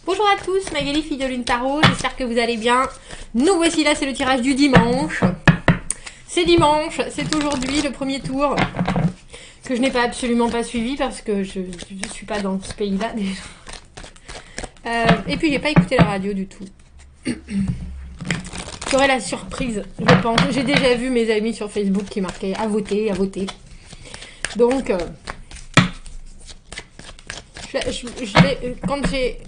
Bonjour à tous, Magali, fille de Lune Tarot, j'espère que vous allez bien. Nous voici là, c'est le tirage du dimanche. C'est dimanche, c'est aujourd'hui le premier tour que je n'ai pas absolument pas suivi parce que je ne suis pas dans ce pays-là déjà. Et puis j'ai pas écouté la radio du tout. J'aurai la surprise, je pense. J'ai déjà vu mes amis sur Facebook qui marquaient à voter, à voter. Donc, quand j'ai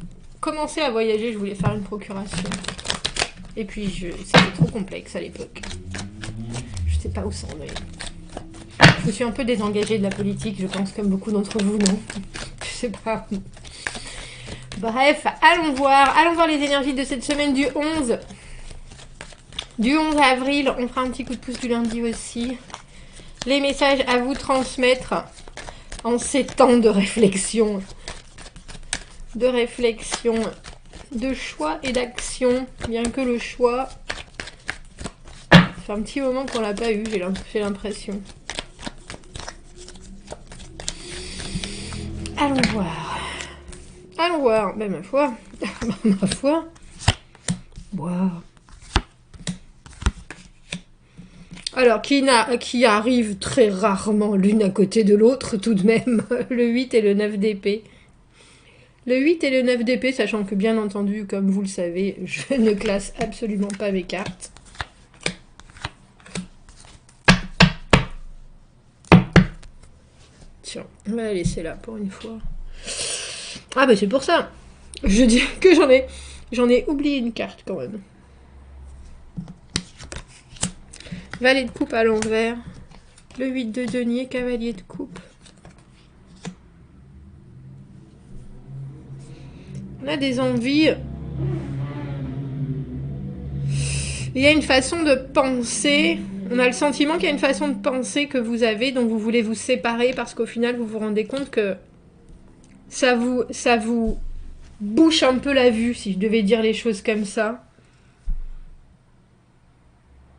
commencé à voyager, je voulais faire une procuration. Et puis, c'était trop complexe à l'époque. Je sais pas où ça en est. Je me suis un peu désengagée de la politique, je pense, comme beaucoup d'entre vous, non? Je sais pas. Bref, allons voir les énergies de cette semaine du 11. Du 11 avril, on fera un petit coup de pouce du lundi aussi. Les messages à vous transmettre en ces temps de réflexion. De choix et d'action. Bien que le choix... Ça fait un petit moment qu'on l'a pas eu, j'ai l'impression. Allons voir. Ben, ma foi. Ma foi. Wow. Alors, qui arrive très rarement l'une à côté de l'autre, tout de même, le 8 et le 9 d'épée. Le 8 et le 9 d'épée, sachant que, bien entendu, comme vous le savez, je ne classe absolument pas mes cartes. Tiens, on va la laisser là pour une fois. Ah bah c'est pour ça. Je dis que j'en ai oublié une carte quand même. Valet de coupe à l'envers. Le 8 de denier, cavalier de coupe. On a des envies. Il y a une façon de penser. On a le sentiment qu'il y a une façon de penser que vous avez, dont vous voulez vous séparer parce qu'au final, vous vous rendez compte que ça vous bouche un peu la vue, si je devais dire les choses comme ça.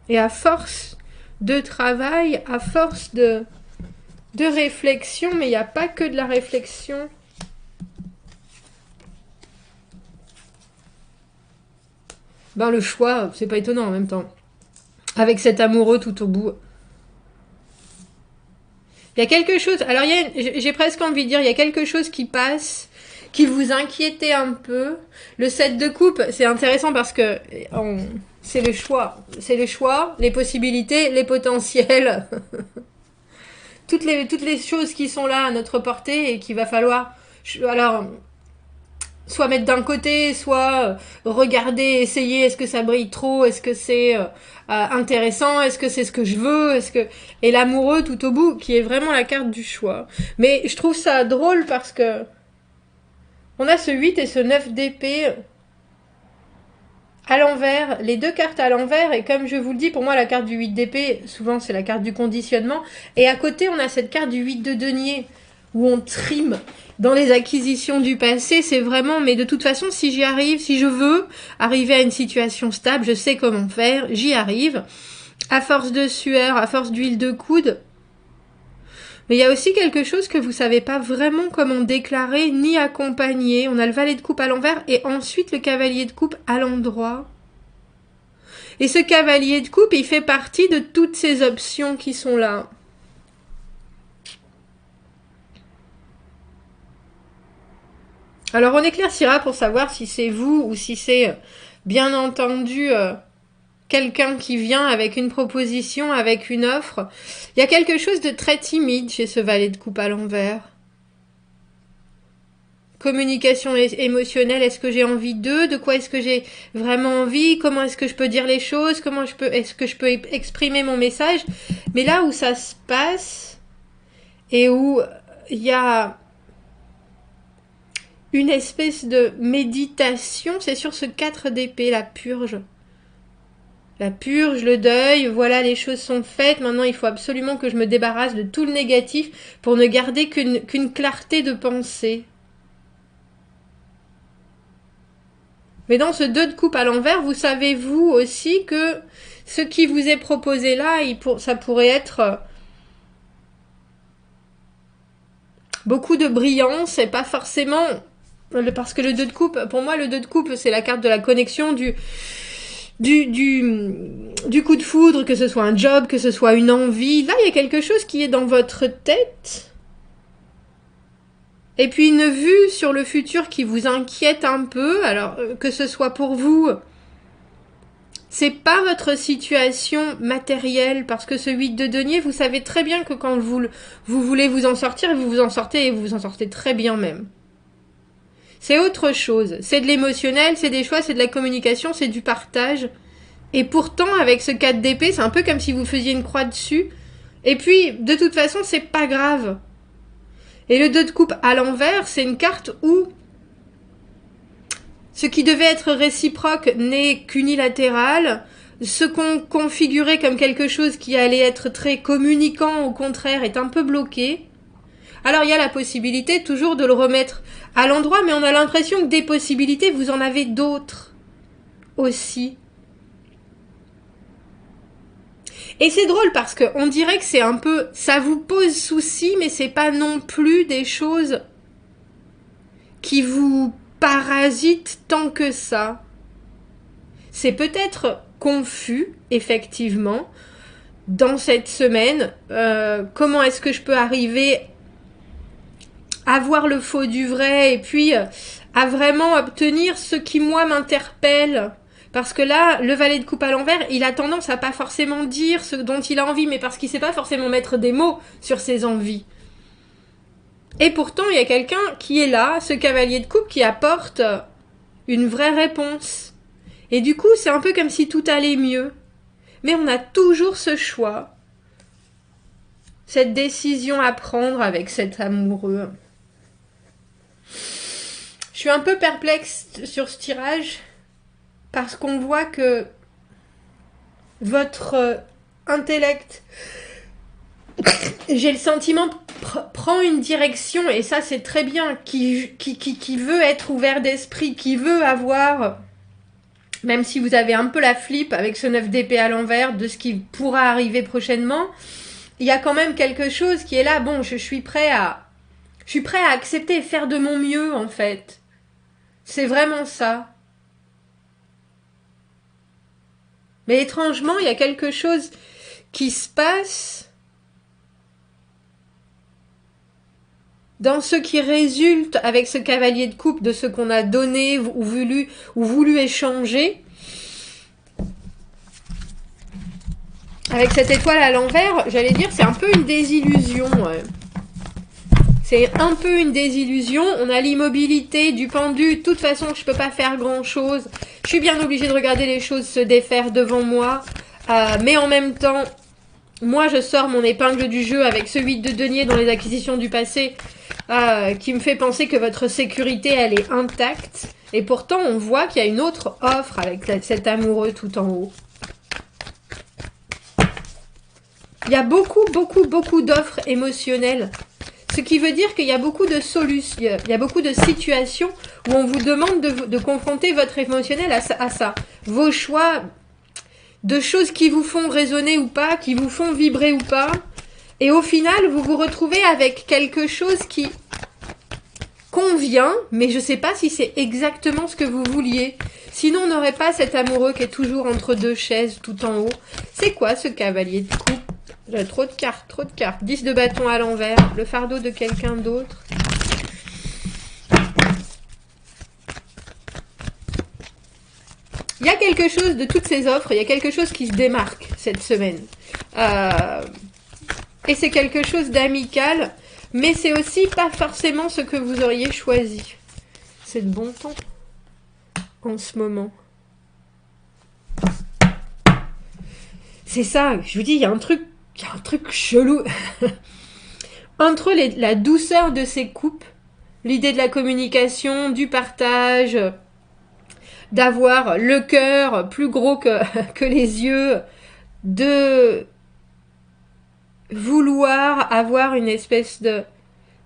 Et à force de travail, à force de réflexion, mais il n'y a pas que de la réflexion. Ben le choix, c'est pas étonnant en même temps. Avec cet amoureux tout au bout. Il y a quelque chose, alors j'ai presque envie de dire, il y a quelque chose qui passe, qui vous inquiétait un peu. Le 7 de coupe, c'est intéressant parce que c'est le choix. C'est le choix, les possibilités, les potentiels. toutes les choses qui sont là à notre portée et qu'il va falloir... Alors, soit mettre d'un côté, soit regarder, essayer, est-ce que ça brille trop, est-ce que c'est intéressant, est-ce que c'est ce que je veux, et l'amoureux tout au bout, qui est vraiment la carte du choix. Mais je trouve ça drôle parce que on a ce 8 et ce 9 d'épée à l'envers, les deux cartes à l'envers, et comme je vous le dis, pour moi la carte du 8 d'épée, souvent c'est la carte du conditionnement, et à côté on a cette carte du 8 de denier, où on trime dans les acquisitions du passé, c'est vraiment, mais de toute façon, si j'y arrive, si je veux arriver à une situation stable, je sais comment faire, j'y arrive, à force de sueur, à force d'huile de coude. Mais il y a aussi quelque chose que vous savez pas vraiment comment déclarer ni accompagner. On a le valet de coupe à l'envers et ensuite le cavalier de coupe à l'endroit. Et ce cavalier de coupe, il fait partie de toutes ces options qui sont là. Alors on éclaircira pour savoir si c'est vous ou si c'est bien entendu quelqu'un qui vient avec une proposition, avec une offre. Il y a quelque chose de très timide chez ce valet de coupe à l'envers. Communication émotionnelle, est-ce que j'ai envie d'eux? De quoi est-ce que j'ai vraiment envie? Comment est-ce que je peux dire les choses? Est-ce que je peux exprimer mon message? Mais là où ça se passe et où il y a une espèce de méditation, c'est sur ce 4 d'épée, la purge. La purge, le deuil, voilà, les choses sont faites. Maintenant, il faut absolument que je me débarrasse de tout le négatif pour ne garder qu'une clarté de pensée. Mais dans ce 2 de coupe à l'envers, vous savez, vous aussi, que ce qui vous est proposé là, ça pourrait être beaucoup de brillance et pas forcément Parce que le 2 de coupe, pour moi, le 2 de coupe, c'est la carte de la connexion, du coup de foudre, que ce soit un job, que ce soit une envie. Là, il y a quelque chose qui est dans votre tête. Et puis une vue sur le futur qui vous inquiète un peu. Alors, que ce soit pour vous, c'est pas votre situation matérielle. Parce que ce 8 de denier, vous savez très bien que quand vous voulez vous en sortir, vous vous en sortez et vous vous en sortez très bien même. C'est autre chose. C'est de l'émotionnel, c'est des choix, c'est de la communication, c'est du partage. Et pourtant, avec ce 4 d'épée, c'est un peu comme si vous faisiez une croix dessus. Et puis, de toute façon, c'est pas grave. Et le 2 de coupe à l'envers, c'est une carte où ce qui devait être réciproque n'est qu'unilatéral. Ce qu'on configurait comme quelque chose qui allait être très communicant, au contraire, est un peu bloqué. Alors, il y a la possibilité toujours de le remettre à l'endroit, mais on a l'impression que des possibilités, vous en avez d'autres aussi. Et c'est drôle parce qu'on dirait que c'est un peu... Ça vous pose souci, mais c'est pas non plus des choses qui vous parasitent tant que ça. C'est peut-être confus, effectivement, dans cette semaine. Comment est-ce que je peux arriver à voir le faux du vrai et puis à vraiment obtenir ce qui, moi, m'interpelle. Parce que là, le valet de coupe à l'envers, il a tendance à pas forcément dire ce dont il a envie, mais parce qu'il sait pas forcément mettre des mots sur ses envies. Et pourtant, il y a quelqu'un qui est là, ce cavalier de coupe, qui apporte une vraie réponse. Et du coup, c'est un peu comme si tout allait mieux. Mais on a toujours ce choix, cette décision à prendre avec cet amoureux. Je suis un peu perplexe sur ce tirage, parce qu'on voit que votre intellect, j'ai le sentiment, prend une direction, et ça c'est très bien, qui veut être ouvert d'esprit, qui veut avoir, même si vous avez un peu la flip avec ce 9 d'épée à l'envers, de ce qui pourra arriver prochainement, il y a quand même quelque chose qui est là, bon, je suis prêt à accepter et faire de mon mieux, en fait. C'est vraiment ça. Mais étrangement, il y a quelque chose qui se passe dans ce qui résulte avec ce cavalier de coupe de ce qu'on a donné ou voulu échanger. Avec cette étoile à l'envers, j'allais dire, c'est un peu une désillusion. Ouais. C'est un peu une désillusion. On a l'immobilité du pendu. De toute façon, je peux pas faire grand-chose. Je suis bien obligée de regarder les choses se défaire devant moi. Mais en même temps, moi, je sors mon épingle du jeu avec ce 8 de denier dans les acquisitions du passé qui me fait penser que votre sécurité, elle est intacte. Et pourtant, on voit qu'il y a une autre offre avec cet amoureux tout en haut. Il y a beaucoup d'offres émotionnelles. Ce qui veut dire qu'il y a beaucoup de solutions, il y a beaucoup de situations où on vous demande de confronter votre émotionnel à ça. Vos choix de choses qui vous font résonner ou pas, qui vous font vibrer ou pas. Et au final, vous vous retrouvez avec quelque chose qui convient, mais je ne sais pas si c'est exactement ce que vous vouliez. Sinon, on n'aurait pas cet amoureux qui est toujours entre deux chaises tout en haut. C'est quoi ce cavalier de coupe ? Trop de cartes. 10 de bâton à l'envers, le fardeau de quelqu'un d'autre. Il y a quelque chose de toutes ces offres, il y a quelque chose qui se démarque cette semaine. Et c'est quelque chose d'amical, mais c'est aussi pas forcément ce que vous auriez choisi. C'est de bon ton en ce moment. C'est ça, je vous dis, il y a un truc chelou. Entre la douceur de ces coupes, l'idée de la communication, du partage, d'avoir le cœur plus gros que les yeux, de vouloir avoir une espèce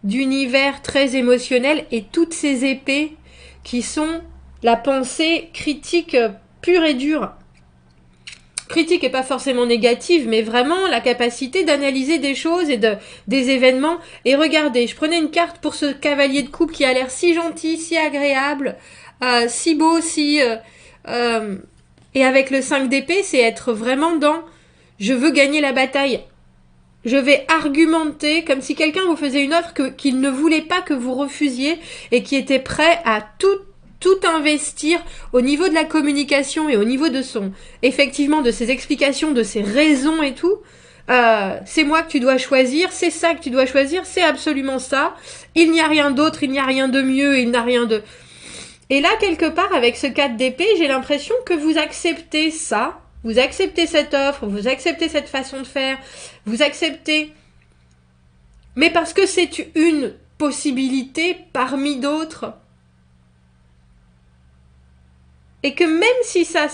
d'univers très émotionnel, et toutes ces épées qui sont la pensée critique pure et dure. critique est pas forcément négative, mais vraiment la capacité d'analyser des choses et des événements. Et regardez, je prenais une carte pour ce cavalier de coupe qui a l'air si gentil, si agréable, si beau, et avec le 5 d'épée, c'est être vraiment dans « je veux gagner la bataille ». Je vais argumenter comme si quelqu'un vous faisait une offre qu'il ne voulait pas que vous refusiez et qui était prêt à tout investir au niveau de la communication et au niveau de effectivement, de ses explications, de ses raisons et tout. C'est moi que tu dois choisir, c'est ça que tu dois choisir, c'est absolument ça. Il n'y a rien d'autre, il n'y a rien de mieux, il n'y a rien de... Et là, quelque part, avec ce 4 d'épée, j'ai l'impression que vous acceptez ça. Vous acceptez cette offre, vous acceptez cette façon de faire, vous acceptez... Mais parce que c'est une possibilité parmi d'autres. Et que même si ça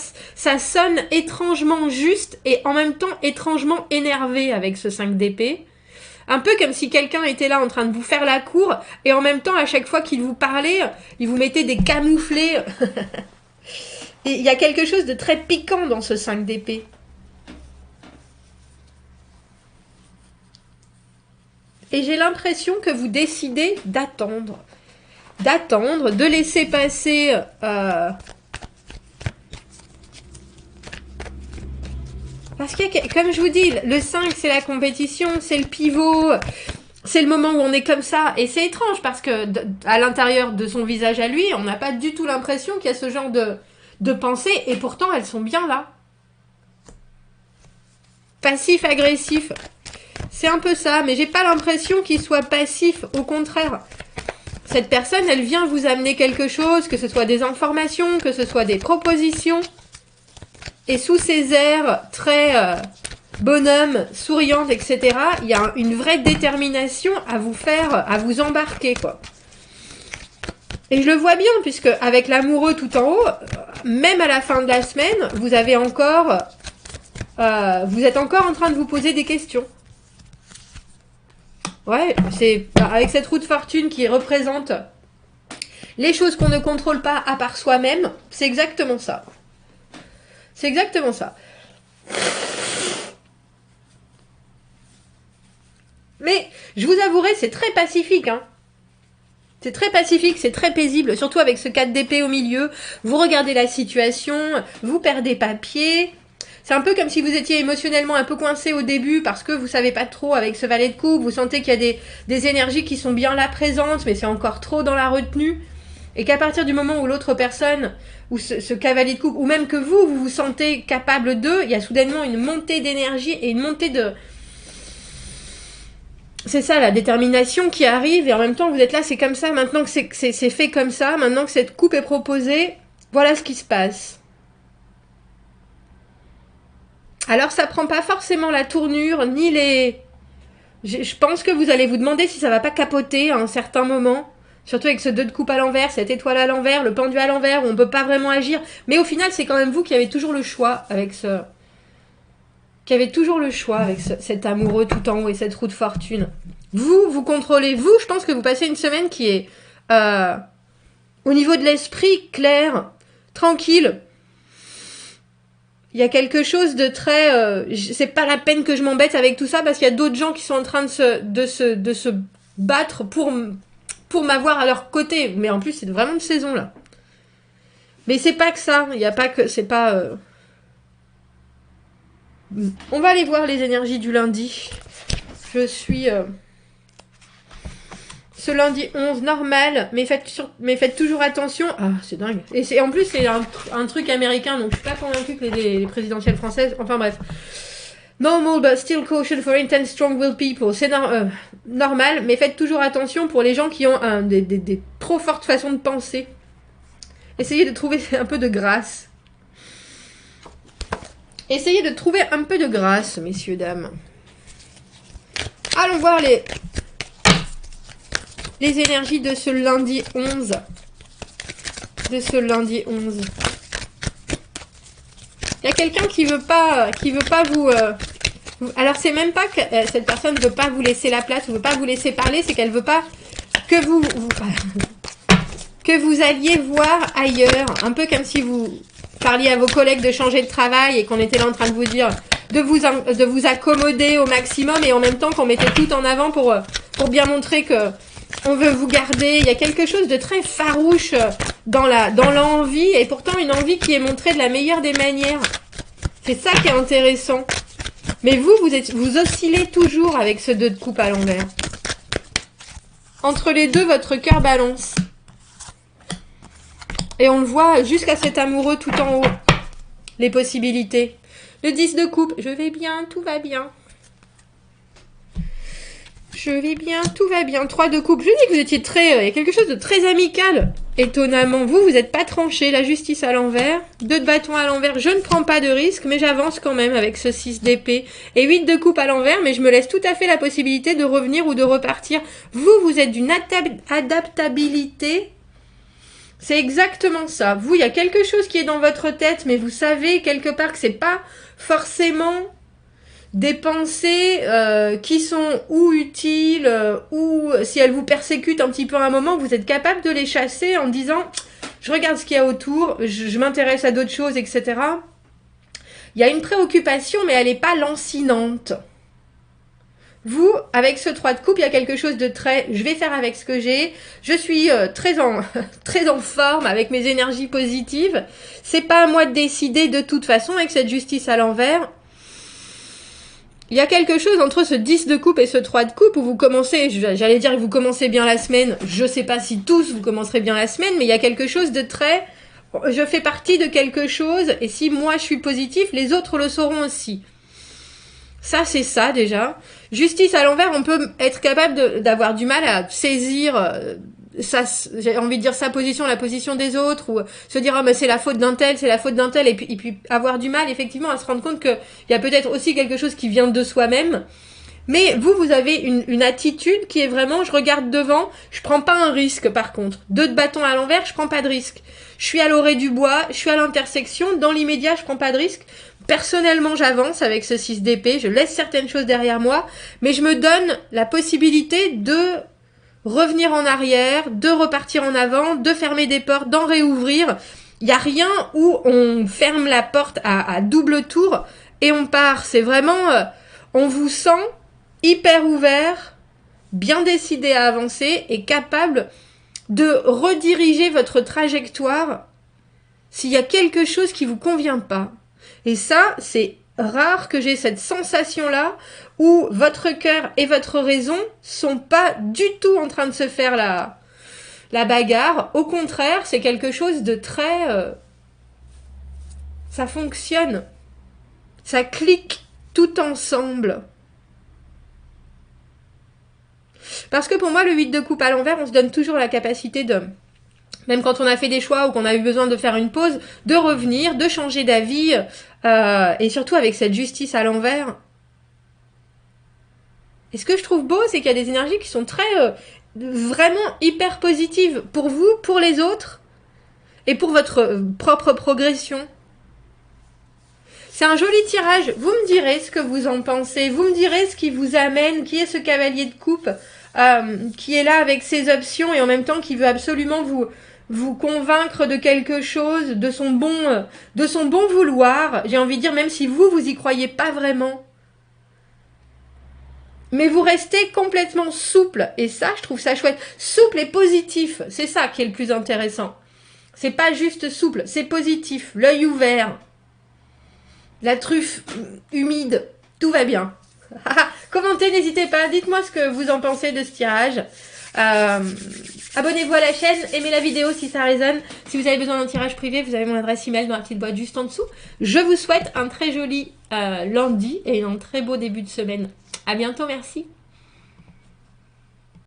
sonne étrangement juste et en même temps étrangement énervé avec ce 5 d'épée, un peu comme si quelqu'un était là en train de vous faire la cour et en même temps, à chaque fois qu'il vous parlait, il vous mettait des camouflés... Et il y a quelque chose de très piquant dans ce 5 d'épée. Et j'ai l'impression que vous décidez d'attendre. D'attendre, de laisser passer... Parce que, comme je vous dis, le 5, c'est la compétition, c'est le pivot... C'est le moment où on est comme ça. Et c'est étrange parce que à l'intérieur de son visage à lui, on n'a pas du tout l'impression qu'il y a ce genre de pensées, et pourtant elles sont bien là. Passif, agressif. C'est un peu ça, mais j'ai pas l'impression qu'il soit passif, au contraire. Cette personne, elle vient vous amener quelque chose, que ce soit des informations, que ce soit des propositions. Et sous ces airs très bonhomme, souriante, etc., il y a une vraie détermination à vous faire, à vous embarquer, quoi. Et je le vois bien, puisque avec l'amoureux tout en haut, même à la fin de la semaine, vous avez encore... vous êtes encore en train de vous poser des questions. Ouais, c'est avec cette roue de fortune qui représente les choses qu'on ne contrôle pas à part soi-même, c'est exactement ça. C'est exactement ça. Mais, je vous avouerai, c'est très pacifique, hein. C'est très pacifique, c'est très paisible, surtout avec ce 4 d'épée au milieu. Vous regardez la situation, vous perdez pas pied. C'est un peu comme si vous étiez émotionnellement un peu coincé au début parce que vous savez pas trop avec ce valet de coupe. Vous sentez qu'il y a des énergies qui sont bien là présentes, mais c'est encore trop dans la retenue. Et qu'à partir du moment où l'autre personne, ou ce cavalier de coupe, ou même que vous vous sentez capable d'eux, il y a soudainement une montée d'énergie et une montée de... C'est ça, la détermination qui arrive, et en même temps, vous êtes là, c'est comme ça, maintenant que c'est fait comme ça, maintenant que cette coupe est proposée, voilà ce qui se passe. Alors, ça prend pas forcément la tournure, ni les... Je pense que vous allez vous demander si ça va pas capoter à un certain moment, surtout avec ce 2 de coupe à l'envers, cette étoile à l'envers, le pendu à l'envers, où on peut pas vraiment agir, mais au final, c'est quand même vous qui avez toujours le choix avec ce... Qui avait toujours le choix avec cet amoureux tout en haut et cette roue de fortune. Vous contrôlez. Vous, je pense que vous passez une semaine qui est, au niveau de l'esprit, claire, tranquille. Il y a quelque chose de très... c'est pas la peine que je m'embête avec tout ça parce qu'il y a d'autres gens qui sont en train de se battre pour m'avoir à leur côté. Mais en plus, c'est vraiment de saison, là. Mais c'est pas que ça. Il n'y a pas que... C'est pas... On va aller voir les énergies du lundi. Je suis... Ce lundi 11, normal, mais faites toujours attention. Ah, c'est dingue. Et en plus, c'est un truc américain, donc je suis pas convaincue que les présidentielles françaises... Enfin bref. Normal, but still caution for intense strong-willed people. C'est normal, mais faites toujours attention pour les gens qui ont des trop fortes façons de penser. Essayez de trouver un peu de grâce. Essayez de trouver un peu de grâce, messieurs, dames. Allons voir les énergies de ce lundi 11. Il y a quelqu'un qui veut pas vous... alors, c'est même pas que cette personne ne veut pas vous laisser la place, ne veut pas vous laisser parler, c'est qu'elle veut pas que vous alliez voir ailleurs. Un peu comme si vous parliez à vos collègues de changer de travail et qu'on était là en train de vous dire de vous accommoder au maximum et en même temps qu'on mettait tout en avant pour bien montrer que on veut vous garder. Il y a quelque chose de très farouche dans l'envie et pourtant une envie qui est montrée de la meilleure des manières. C'est ça qui est intéressant. Mais vous oscillez toujours avec ce 2 de coupe à l'envers. Entre les deux, votre cœur balance. Et on le voit jusqu'à cet amoureux tout en haut. Les possibilités. Le 10 de coupe. Je vais bien, tout va bien. Je vais bien, tout va bien. 3 de coupe. Je dis que vous étiez très... il y a quelque chose de très amical. Étonnamment. Vous n'êtes pas tranché. La justice à l'envers. 2 de bâton à l'envers. Je ne prends pas de risque, mais j'avance quand même avec ce 6 d'épée. Et 8 de coupe à l'envers, mais je me laisse tout à fait la possibilité de revenir ou de repartir. Vous êtes d'une adaptabilité. C'est exactement ça. Vous, il y a quelque chose qui est dans votre tête, mais vous savez quelque part que c'est pas forcément des pensées qui sont ou utiles, ou si elles vous persécutent un petit peu à un moment, vous êtes capable de les chasser en disant « je regarde ce qu'il y a autour, je m'intéresse à d'autres choses, etc. » Il y a une préoccupation, mais elle n'est pas lancinante. Vous, avec ce 3 de coupe, il y a quelque chose de très... Je vais faire avec ce que j'ai. Je suis très en forme avec mes énergies positives. C'est pas à moi de décider de toute façon avec cette justice à l'envers. Il y a quelque chose entre ce 10 de coupe et ce 3 de coupe où vous commencez... J'allais dire que vous commencez bien la semaine. Je sais pas si tous vous commencerez bien la semaine, mais il y a quelque chose de très... Je fais partie de quelque chose et si moi je suis positif, les autres le sauront aussi. Ça, c'est ça, déjà. Justice à l'envers, on peut être capable d'avoir du mal à saisir, j'ai envie de dire sa position, la position des autres, ou se dire, ah, mais c'est la faute d'un tel, c'est la faute d'un tel, et puis avoir du mal, effectivement, à se rendre compte qu'il y a peut-être aussi quelque chose qui vient de soi-même. Mais vous avez une attitude qui est vraiment, je regarde devant, je prends pas un risque, par contre. 2 de bâton à l'envers, je prends pas de risque. Je suis à l'orée du bois, je suis à l'intersection, dans l'immédiat, je prends pas de risque. Personnellement, j'avance avec ce 6 d'épée, je laisse certaines choses derrière moi, mais je me donne la possibilité de revenir en arrière, de repartir en avant, de fermer des portes, d'en réouvrir. Il n'y a rien où on ferme la porte à double tour et on part. C'est vraiment, on vous sent hyper ouvert, bien décidé à avancer et capable de rediriger votre trajectoire s'il y a quelque chose qui vous convient pas. Et ça, c'est rare que j'ai cette sensation-là où votre cœur et votre raison sont pas du tout en train de se faire la bagarre. Au contraire, c'est quelque chose de très... ça fonctionne. Ça clique tout ensemble. Parce que pour moi, le 8 de coupe à l'envers, on se donne toujours la capacité de... Même quand on a fait des choix ou qu'on a eu besoin de faire une pause, de revenir, de changer d'avis, et surtout avec cette justice à l'envers. Et ce que je trouve beau, c'est qu'il y a des énergies qui sont très, vraiment hyper positives pour vous, pour les autres, et pour votre propre progression. C'est un joli tirage. Vous me direz ce que vous en pensez, vous me direz ce qui vous amène, qui est ce cavalier de coupe, qui est là avec ses options et en même temps qui veut absolument vous convaincre de quelque chose, de son bon vouloir. J'ai envie de dire, même si vous y croyez pas vraiment. Mais vous restez complètement souple. Et ça, je trouve ça chouette. Souple et positif. C'est ça qui est le plus intéressant. C'est pas juste souple, c'est positif. L'œil ouvert. La truffe humide. Tout va bien. Commentez, n'hésitez pas. Dites-moi ce que vous en pensez de ce tirage. Abonnez-vous à la chaîne, aimez la vidéo si ça résonne. Si vous avez besoin d'un tirage privé, vous avez mon adresse email dans la petite boîte juste en dessous. Je vous souhaite un très joli lundi et un très beau début de semaine. À bientôt, merci.